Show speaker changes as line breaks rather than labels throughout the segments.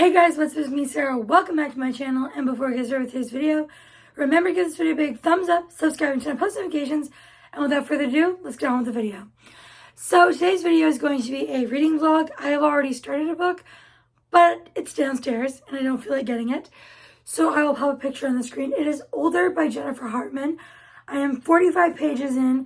Hey guys, what's up? It's me, Sarah. Welcome back to my channel. And before I get started with today's video, remember to give this video a big thumbs up, subscribe, and turn on post notifications. And without further ado, let's get on with the video. So today's video is going to be a reading vlog. I have already started a book, but it's downstairs and I don't feel like getting it. So I will pop a picture on the screen. It is Older by Jennifer Hartman. I am 45 pages in,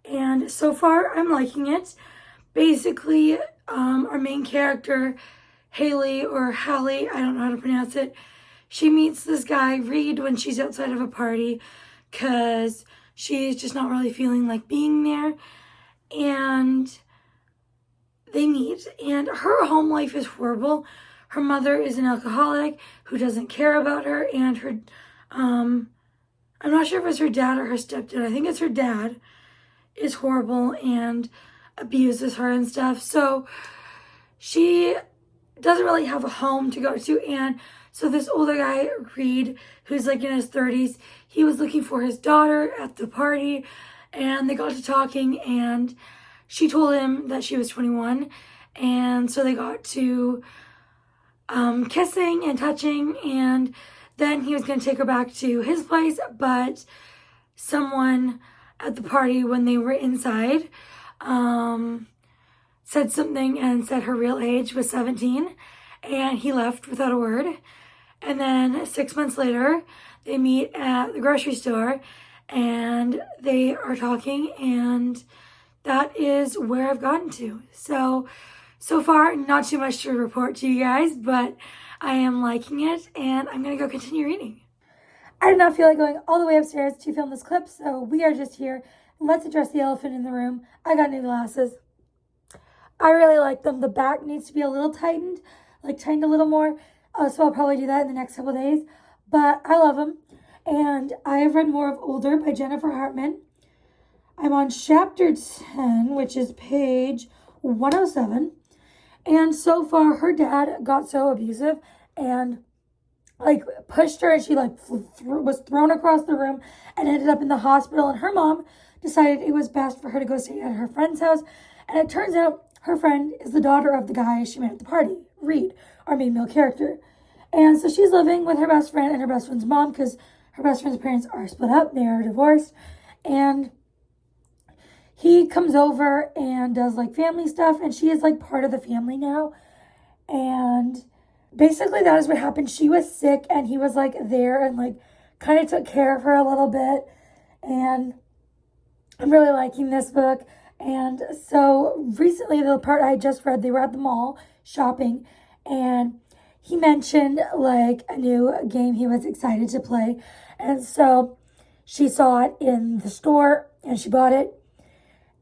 and so far I'm liking it. Basically, our main character, Haley or Hallie, I don't know how to pronounce it. She meets this guy, Reed, when she's outside of a party because she's just not really feeling like being there. And they meet, and her home life is horrible. Her mother is an alcoholic who doesn't care about her, and her, I'm not sure if it's her dad or her stepdad. I think it's her dad is horrible and abuses her and stuff. So she doesn't really have a home to go to, and so this older guy, Reed, who's like in his 30s, he was looking for his daughter at the party, and they got to talking, and she told him that she was 21, and so they got to kissing and touching, and then he was going to take her back to his place, but someone at the party when they were inside said something and said her real age was 17, and he left without a word. And then 6 months later, they meet at the grocery store and they are talking, and that is where I've gotten to. So far, not too much to report to you guys, but I am liking it and I'm gonna go continue reading. I did not feel like going all the way upstairs to film this clip, so we are just here. Let's address the elephant in the room. I got new glasses. I really like them. The back needs to be a little tightened, tightened a little more. So I'll probably do that in the next couple days. But I love them. And I have read more of Older by Jennifer Hartman. I'm on chapter 10, which is page 107. And so far, her dad got so abusive and pushed her, and she was thrown across the room and ended up in the hospital. And her mom decided it was best for her to go stay at her friend's house. And it turns out her friend is the daughter of the guy she met at the party, Reed, our main male character. And so she's living with her best friend and her best friend's mom because her best friend's parents are split up. They are divorced. And he comes over and does family stuff, and she is part of the family now. And basically that is what happened. She was sick and he was there and kind of took care of her a little bit. And I'm really liking this book. And so recently, the part I just read, they were at the mall shopping, and he mentioned a new game he was excited to play. And so she saw it in the store and she bought it.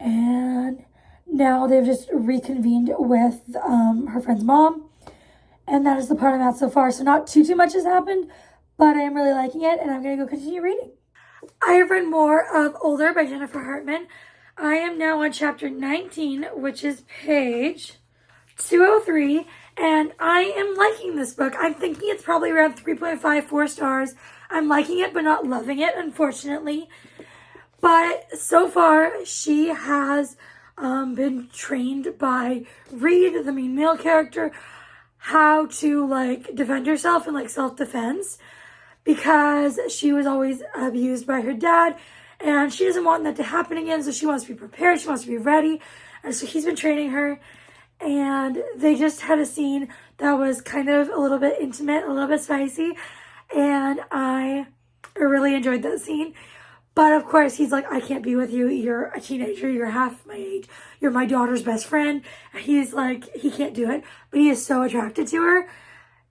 And now they've just reconvened with her friend's mom. And that is the part I'm at so far. So not too much has happened, but I am really liking it, and I'm going to go continue reading. I have read more of Older by Jennifer Hartman. I am now on chapter 19, which is page 203, and I am liking this book. I'm thinking it's probably around 3.5, 4 stars. I'm liking it, but not loving it, unfortunately. But so far, she has been trained by Reed, the main male character, how to defend herself and self-defense, because she was always abused by her dad. And she doesn't want that to happen again, so she wants to be prepared, she wants to be ready. And so he's been training her, and they just had a scene that was kind of a little bit intimate, a little bit spicy, and I really enjoyed that scene. But of course, he's like, I can't be with you, you're a teenager, you're half my age, you're my daughter's best friend. He's he can't do it, but he is so attracted to her.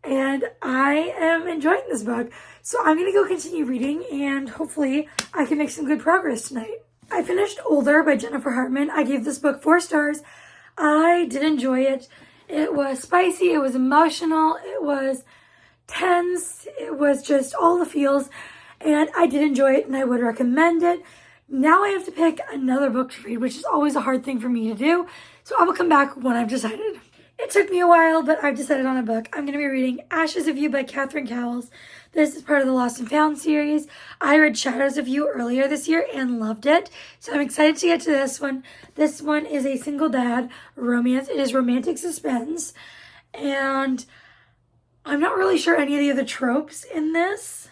And I am enjoying this book. So I'm going to go continue reading, and hopefully I can make some good progress tonight. I finished Older by Jennifer Hartman. I gave this book 4 stars. I did enjoy it. It was spicy. It was emotional. It was tense. It was just all the feels. And I did enjoy it, and I would recommend it. Now I have to pick another book to read, which is always a hard thing for me to do. So I will come back when I've decided. It took me a while, but I've decided on a book. I'm going to be reading Ashes of You by Catherine Cowles. This is part of the Lost and Found series. I read Shadows of You earlier this year and loved it. So I'm excited to get to this one. This one is a single dad romance. It is romantic suspense. And I'm not really sure any of the other tropes in this,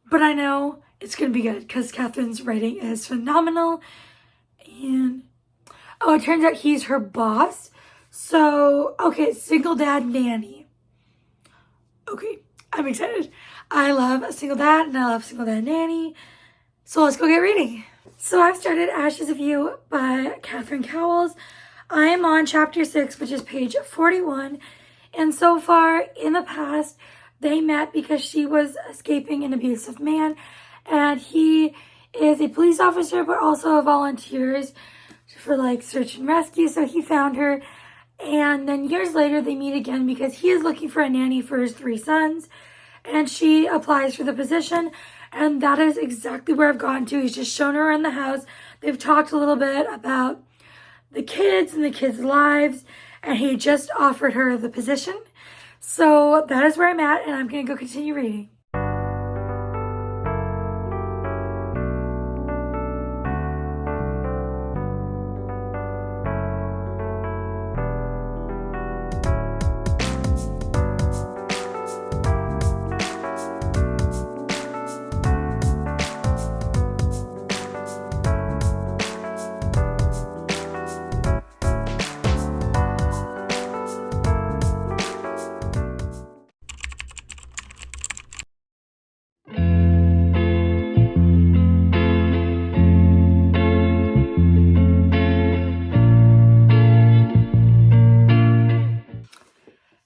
but I know it's going to be good because Catherine's writing is phenomenal. And oh, it turns out he's her boss. So, okay, single dad nanny. Okay, I'm excited. I love a single dad and I love single dad nanny. So let's go get reading. So I've started Ashes of You by Catherine Cowles. I am on chapter 6, which is page 41. And so far in the past, they met because she was escaping an abusive man. And he is a police officer, but also volunteers for like search and rescue. So he found her. And then years later, they meet again because he is looking for a nanny for his 3 sons. And she applies for the position. And that is exactly where I've gotten to. He's just shown her around the house. They've talked a little bit about the kids and the kids' lives. And he just offered her the position. So that is where I'm at. And I'm going to go continue reading.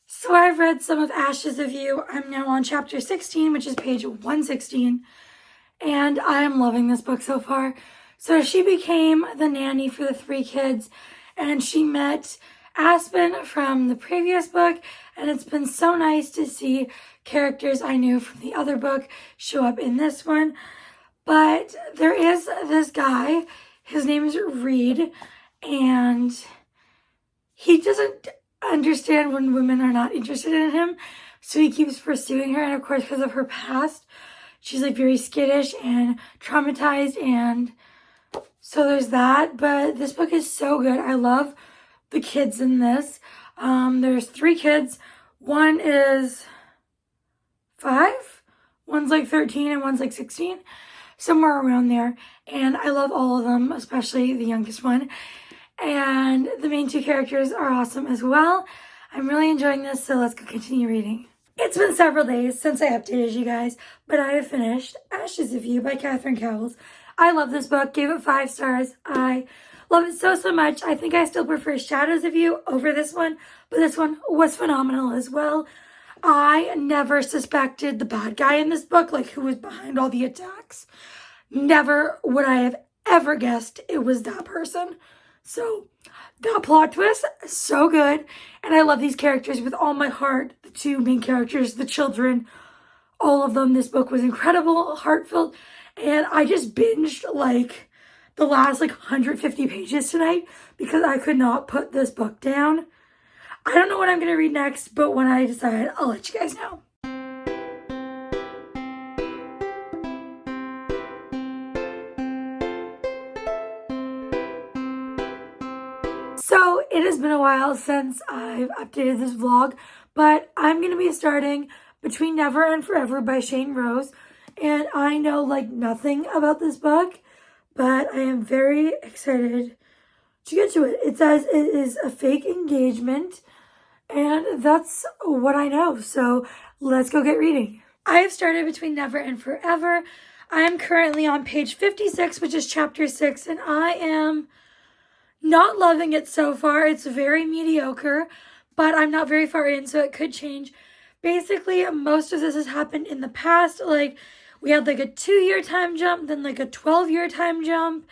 So I've read some of Ashes of You. I'm now on chapter 16, which is page 116. And I am loving this book so far. So she became the nanny for the 3 kids. And she met Aspen from the previous book. And it's been so nice to see characters I knew from the other book show up in this one. But there is this guy. His name is Reed. And he doesn't understand when women are not interested in him, so he keeps pursuing her. And of course, because of her past, she's like very skittish and traumatized, and so there's that. But this book is so good. I love the kids in this. There's 3 kids. One is 5, one's like 13, and one's like 16, somewhere around there. And I love all of them, especially the youngest one. And the main 2 characters are awesome as well. I'm really enjoying this, so let's go continue reading. It's been several days since I updated you guys, but I have finished Ashes of You by Catherine Cowles. I love this book, gave it 5 stars. I love it so much. I think I still prefer Shadows of You over this one, but this one was phenomenal as well. I never suspected the bad guy in this book, like who was behind all the attacks. Never would I have ever guessed it was that person. So, that plot twist, so good. And I love these characters with all my heart. The 2 main characters, the children, all of them. This book was incredible, heartfelt. And I just binged like the last 150 pages tonight because I could not put this book down. I don't know what I'm going to read next, but when I decide, I'll let you guys know. So it has been a while since I've updated this vlog, but I'm going to be starting Between Never and Forever by Shane Rose. And I know nothing about this book, but I am very excited to get to it. It says it is a fake engagement, and that's what I know. So let's go get reading. I have started Between Never and Forever. I am currently on page 56, which is chapter 6, and I am not loving it so far. It's very mediocre, but I'm not very far in, so it could change. Basically, most of this has happened in the past. We had a 2-year time jump, then a 12-year time jump.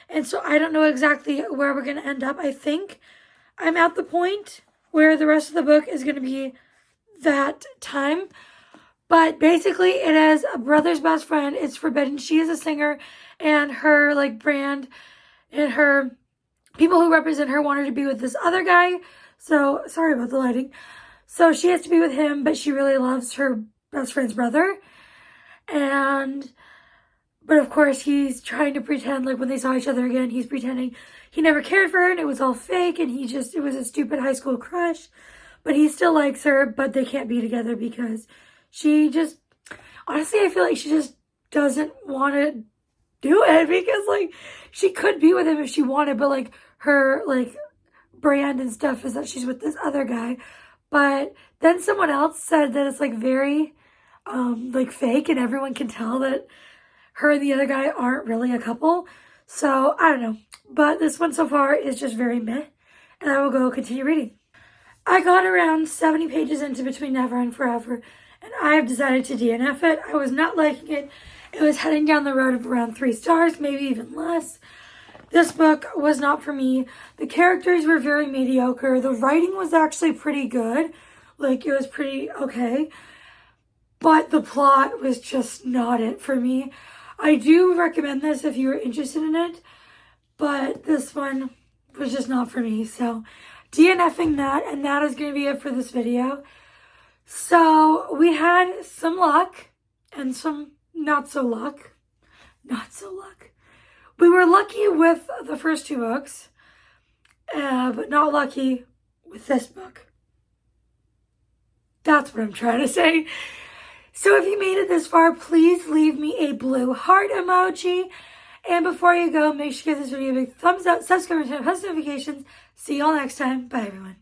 And so I don't know exactly where we're going to end up. I think I'm at the point where the rest of the book is going to be that time. But basically, it is a brother's best friend. It's forbidden. She is a singer, and her brand and her people who represent her want her to be with this other guy. So, sorry about the lighting. So she has to be with him, but she really loves her best friend's brother. But of course, he's trying to pretend when they saw each other again, he's pretending he never cared for her and it was all fake and it was a stupid high school crush. but he still likes her, but they can't be together because she just, honestly, I feel like she just doesn't want to do it because, like, she could be with him if she wanted, but, like, her, like, brand and stuff is that she's with this other guy. But then someone else said that it's, like, very, like, fake, and everyone can tell that her and the other guy aren't really a couple. So, I don't know. But this one so far is just very meh, and I will go continue reading. I got around 70 pages into Between Never and Forever, and I have decided to DNF it. I was not liking it. It was heading down the road of around 3 stars, maybe even less. This book was not for me. The characters were very mediocre. The writing was actually pretty good. Like, it was pretty okay. But the plot was just not it for me. I do recommend this if you are interested in it, but this one was just not for me. So, DNFing that, and that is going to be it for this video. So, we had some luck and some not so luck. Not so luck. We were lucky with the first 2 books, but not lucky with this book. That's what I'm trying to say. So if you made it this far, please leave me a blue heart emoji. And before you go, make sure you give this video a big thumbs up, subscribe, and turn on post notifications. See y'all next time. Bye, everyone.